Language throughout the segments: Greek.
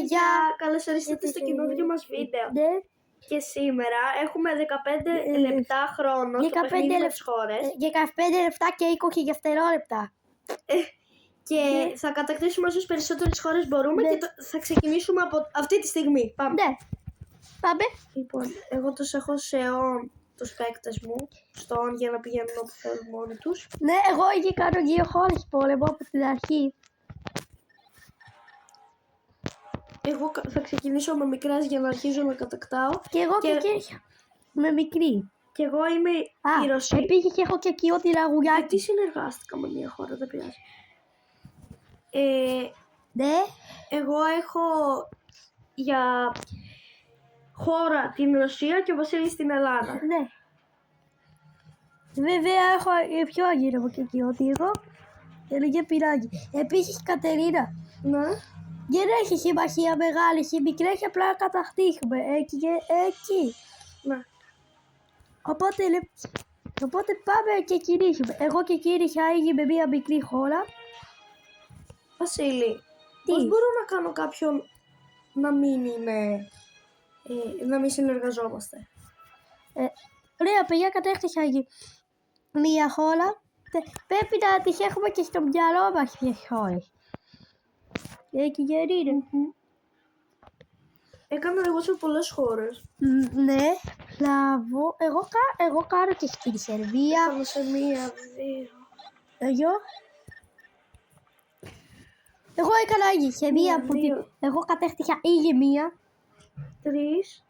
παιδιά! Καλώς ορίσατε στο καινούργιο μας βίντεο. Ναι. Και σήμερα έχουμε 15 λεπτά χρόνο στο παιχνίδι με τις χώρες. 15 λεπτά και 20 δευτερόλεπτα. Και θα κατακτήσουμε όσες περισσότερες χώρες μπορούμε και θα ξεκινήσουμε από αυτή τη στιγμή. Πάμε. Ναι. Πάμε. Λοιπόν, εγώ τους έχω σε on τους παίκτες μου, στο on για να πηγαίνουν όπου θέλουν μόνοι τους. Ναι, εγώ εκεί κάνω 2 χώρες πόλεμο από την αρχή. Εγώ θα ξεκινήσω με μικρές για να αρχίζω να κατακτάω. Και εγώ και εκεί με μικρή. Και εγώ είμαι η Ρωσία. Επίσης έχω και εκεί ό,τι ραγουλιάκι. Γιατί συνεργάστηκα με μια χώρα, δεν πειράζει. Ναι. Εγώ έχω για χώρα την Ρωσία και ο Βασίλης την Ελλάδα. Ναι. Βέβαια έχω πιο αγύρευο και εκεί ό,τι εγώ. Και πειράζει. Επίσης Κατερίνα. Ναι. Δεν έχει συμμαχία μεγάλη, έχει μικρές, απλά να κατακτήσουμε. Εκεί και εκεί. Ναι. Οπότε πάμε και κινήσουμε. Εγώ και κίνησα ήδη με μια μικρή χώρα. Βασίλη, πώς μπορώ να κάνω κάποιον να μην είναι, να μην συνεργαζόμαστε? Ωραία, παιδιά, κατέκτησα ήδη μια χώρα. Πρέπει να τις έχουμε και στο μυαλό μας τις χώρες. Εκεί δεν είναι. Έκανα εγώ σε πολλές χώρες. Ναι, λάβω. Εγώ κάνω και στην Σερβία. Έκανα σε μία, δύο. Εγώ έκανα ήδη σε μία που εγώ κατέκτησα ήδη μία. 3.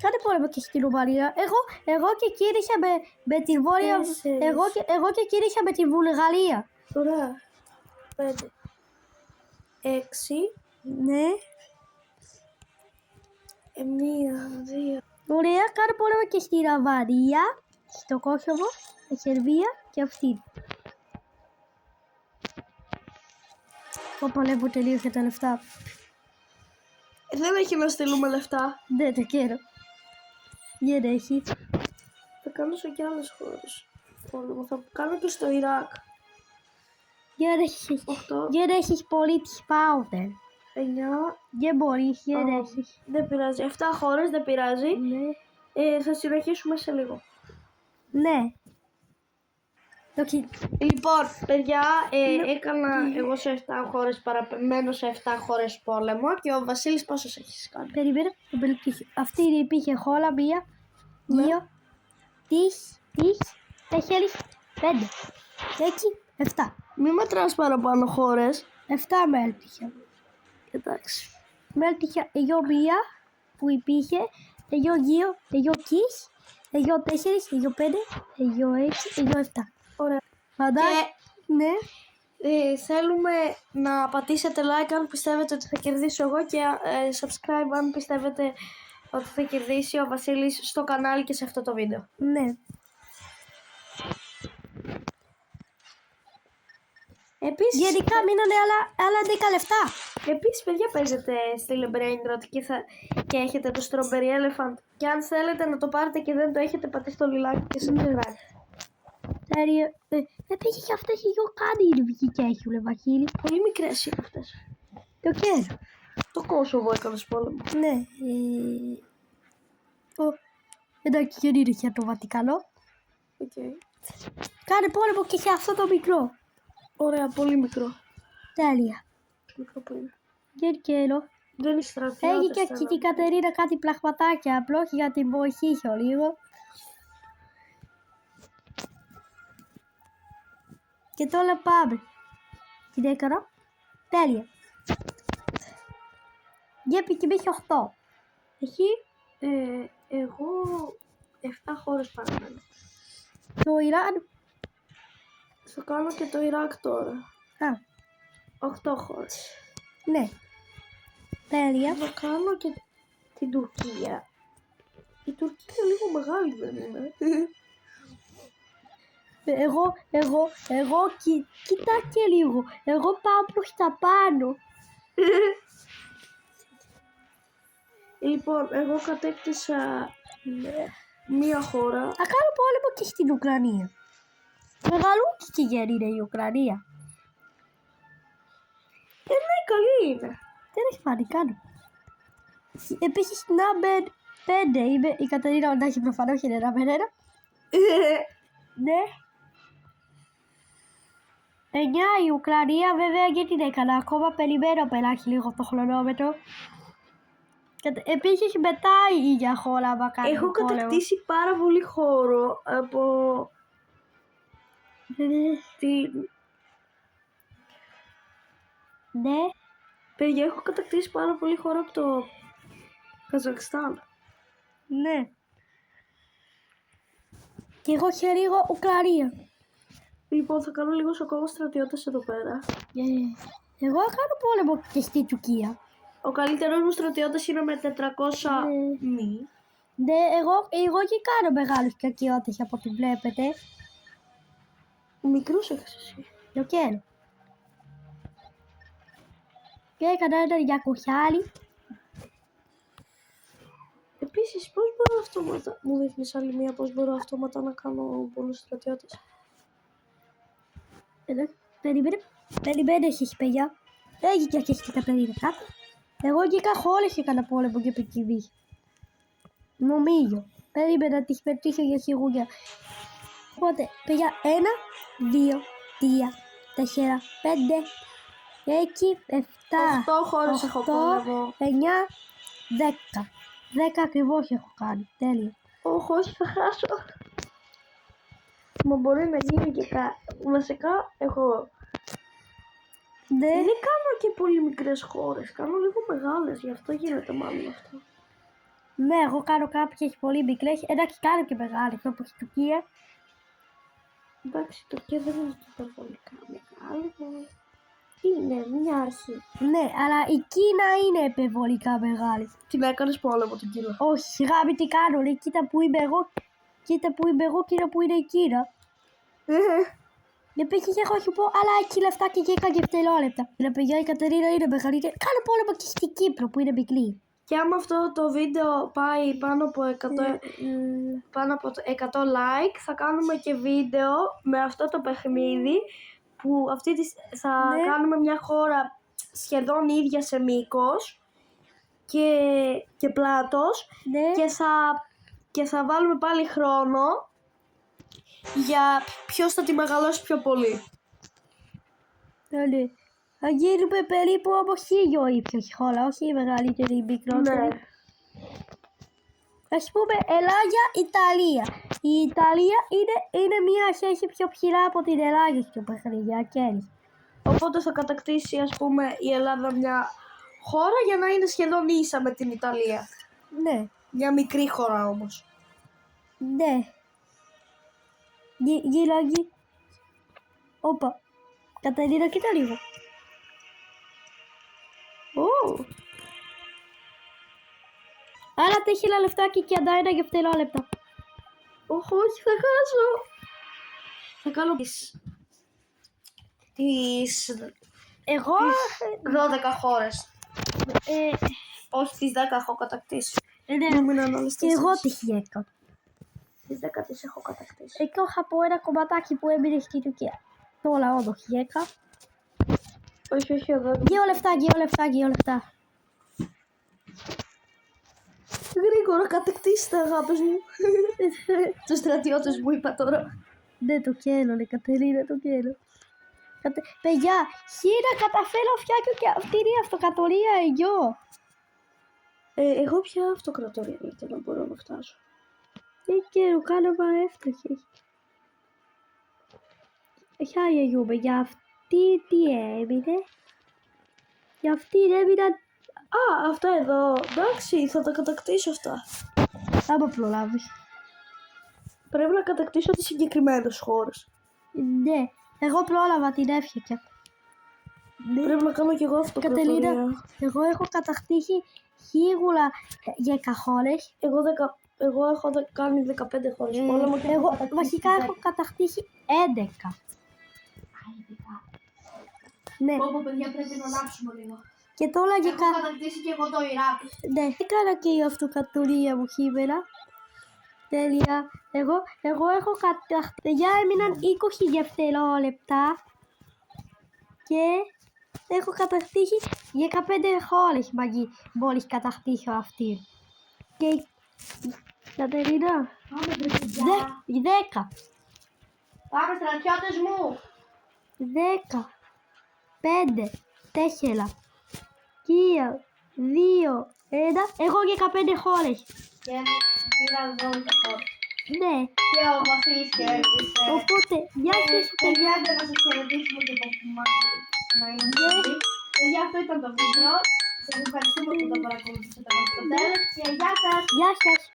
Κάνε πόλεμο και στην Ρουμανία. Εγώ και κίνησα με την Βόρεια. Εγώ και κίνησα με την Βουλγαρία. Ωραία. 5. 6. Ναι. 1, 2. Ωραία, κάνε πόλεμο και στην Αβαρία, στο Κόσοβο, στη Σερβία και αυτή. Το πολέμο τελείωσε τα λεφτά. Δεν έχει να στείλουμε λεφτά. Δεν το ξέρω. Δεν έχει. Θα κάνω σε κι άλλες χώρες πόλεμο. Θα κάνω και στο Ιράκ. Δεν έχεις πολύ τις πάουδερ. 9. Δεν μπορείς, δεν έχεις. Δεν πειράζει. 7 χώρες, δεν πειράζει. Ναι. Θα συνεχίσουμε σε λίγο. Ναι. Λοιπόν, παιδιά, έκανα εγώ σε 7 χώρες παραμένω σε 7 χώρες πόλεμο και ο Βασίλης πόσους έχεις κάνει? Περιμένω. Αυτή υπήρχε χώρα, 1, 2, 3, 4, 5, 6, 7. Μη μετράς παραπάνω χώρες. 7 με έλπιχε. Εντάξει. Με έλπιχε εγώ 1 που υπήρχε, εγώ 2, εγώ 3, εγώ 4, εγώ 5, εγώ 6, εγώ 7. Ωραία. Ναι. Θέλουμε να πατήσετε like αν πιστεύετε ότι θα κερδίσω εγώ και subscribe αν πιστεύετε ότι θα κερδίσει ο Βασίλης στο κανάλι και σε αυτό το βίντεο. Ναι. Επίσης, γενικά μείνανε άλλα 10 λεφτά. Επίσης, παιδιά, παίζετε στη Brain Rot και έχετε το Strawberry Elephant. Και αν θέλετε να το πάρετε και δεν το έχετε, πατήστε το λιλάκι και subscribe. Επίσης και αυτές οι 2 κάνει οι λιβικές σου, Βασίλη. Πολύ μικρές είναι αυτές. Το ξέρω. Το Κόσοβο έκανες πόλεμο. Ναι. Εντάξει, δεν είναι για το Βατικανό. Κάνε πόλεμο και σε αυτό το μικρό. Ωραία, πολύ μικρό. Τέλεια. Μικρό πολύ. Δεν ξέρω. Δεν είναι στρατιώτες. Έχει και εκεί την Κατερίνα κάτι πλαχματάκια, απλώς για την βοηθήσω λίγο. Και τώρα πάμε. Τι έκανα? Τέλεια. Γιατί και μπήκε 8. Έχει. Εγώ 7 χώρες παραμένω. Το Ιράν. Θα κάνω και το Ιράκ τώρα. 8 χώρες. Ναι. Τέλεια. Θα κάνω και την Τουρκία. Η Τουρκία είναι λίγο μεγάλη, δεν είναι? Κοίτα και λίγο. Εγώ πάω προς τα πάνω. Λοιπόν, εγώ κατέκτησα μία χώρα. Θα κάνω πόλεμο και στην Ουκρανία. Μεγαλούκι και γέρι είναι η Ουκρανία. Ναι, καλή είναι. Δεν έχει πάρει καν. Επίσης, number 5 είμαι η Κατερίνα Οντάχη, προφανώς είναι number 1. Ναι. 9 η Ουκρανία, βέβαια και την έκανα. Ακόμα περιμένω πελάχει λίγο το χρονόμετρο. Επίσης μετά η ίδια χώρα άμα κάνει Έχω πόλεμο. κατακτήσει πάρα πολύ χώρο από την... Ναι. Παιδιά, έχω κατακτήσει πάρα πολύ χώρο από το Καζακστάν. Ναι. Και εγώ και λίγο Ουκρανία. Λοιπόν, θα κάνω λίγο ακόμα στρατιώτες εδώ πέρα. Εγώ κάνω πόλεμο και στη Τουρκία. Ο καλύτερος μου στρατιώτης είναι με 400 μη. Ναι, εγώ και κάνω μεγάλους στρατιώτες από ό,τι βλέπετε. Μικρούς έχεις εσύ. Το καίρω. Και έκανα ένα 200. Επίσης, πώς μπορώ αυτόματα... Μου δείχνεις άλλη μία πώς μπορώ αυτόματα να κάνω πολλούς στρατιώτες. Περιμένε εσείς παιδιά. Έγινε και στην Κατερίνα κάτι. Εγώ και όλες έκανα πόλεμο και επικοινή. Νομίζω. Περίμενα τις πετύχω για σιγουριά. Οπότε, παιδιά, 1, 2, 3, 4, 5, 6, 7, 8 χώρες έχω πόλεμο. 9, 10. 10 ακριβώς έχω κάνει. Τέλεια. Όχι, θα χάσω. Μα μπορεί να γίνει και βασικά έχω... Ναι. Δεν κάνω και πολύ μικρές χώρες, κάνω λίγο μεγάλες, γι' αυτό γίνεται μάλλον αυτό. Ναι, εγώ κάνω κάποιες πολύ μικρές. Εντάξει, κάνω και μεγάλες, όπως η Τουρκία. Εντάξει, το Τουρκία δεν είναι υπερβολικά μεγάλο. Είναι μια αρχή. Ναι, αλλά η Κίνα είναι υπερβολικά μεγάλη. Την έκανες πόλεμο την Κίνα. Όχι, σιγά μην τι κάνω, λέει, κοίτα που είμαι εγώ, κοίτα που είναι η Κίνα. Επίσης έχω σου πω, αλλά 6 λεφτά και 10 δευτερόλεπτα. Η παιδιά η Κατερίνα είναι μεγαλύτερη. Κάνω πόλεμο και στην Κύπρο που είναι μικρή. Και άμα αυτό το βίντεο πάει πάνω από 100 like, θα κάνουμε και βίντεο με αυτό το παιχνίδι που θα κάνουμε μια χώρα σχεδόν ίδια σε μήκος και πλάτος και θα βάλουμε πάλι χρόνο για ποιος θα τη μεγαλώσει πιο πολύ. Ναι. Θα γίνουμε περίπου όπως 1000 ύψος χώρα, όχι η μεγαλύτερη ή μικρότερη. Ναι. Ας πούμε Ελλάδα, Ιταλία. Η Ιταλία είναι μια σχέση πιο ψηλά από την Ελλάδα στο παιχνίδι, Οπότε θα κατακτήσει ας πούμε η Ελλάδα μια χώρα για να είναι σχεδόν ίσα με την Ιταλία. Ναι. Μια μικρή χώρα όμως. Ναι. Γύρω. Όπα. Κατερίνα, κοίτα λίγο. Άρα 4 λεφτάκι και αντά ένα δευτερόλεπτα. Όχι, θα χάσω. Θα κάνω Εγώ 12 χώρες. Όχι, τις 10 έχω κατακτήσει. ναι. Μείναν όλες Και εγώ τις 10. Τις 10 τις έχω κατακτήσει. Εγώ είχα πω ένα κομματάκι που έμεινε στη Τουρκία. Τώρα όντως 10. Όχι, εδώ. 2 λεφτά. Γρήγορα κατακτήσει τα αγάπες μου. Τους στρατιώτες μου είπα τώρα. Ναι, το καίνω, Κατερίνα, το καίνω. Παιδιά, χείρα καταφέρω φτιάξω και αυτή είναι η αυτοκρατορία εγώ. Εγώ πια αυτοκρατορία δεν να μπορώ να φτάσω. Και κάνω παρέφτωση. Χάρη αγιούμε, για αυτή τι έμεινε. Για αυτή έμειναν. Αυτά εδώ. Εντάξει, θα τα κατακτήσω αυτά. Άμα προλάβεις. Πρέπει να κατακτήσω τις συγκεκριμένες χώρες. Ναι, εγώ πρόλαβα την έφτιαξα. Ναι. Πρέπει να κάνω κι εγώ αυτοκρατορία. Κατερίνα, εγώ έχω κατακτήσει σίγουρα 10 χώρες. Εγώ έχω κάνει 15 χώρες. Εγώ βασικά έχω κατακτήσει 11. Ναι. Όπου παιδιά πρέπει να αλλάξουμε λίγο. Και τώρα Έχω κατακτήσει και εγώ το Ιράκ. Ναι, έκανα και η αυτοκρατορία μου σήμερα. Τέλεια. Εγώ έχω κατακτήσει. Έμειναν 20 δευτερόλεπτα. Και έχω κατακτήσει 15 χώρες μόλις κατακτήσω αυτή. Και η Κατερίνα, Πάμε παιδιά. 10. Πάμε στρατιώτες μου. 10, 5, 4, 3, 2, 1. Εγώ 15 χώρες. Και πήρα 12 χώρες. Ναι, Και ο Βασίλης κέρδισε. οπότε γεια σας παιδιά. Παιδιά, να σας χαιρετήσουμε και από εμάς να είμαστε μαζί. Παιδιά, αυτό ήταν το βίντεο. Σας ευχαριστούμε που το παρακολουθήσατε μέχρι το τέλος και γεια σας. Γεια σας.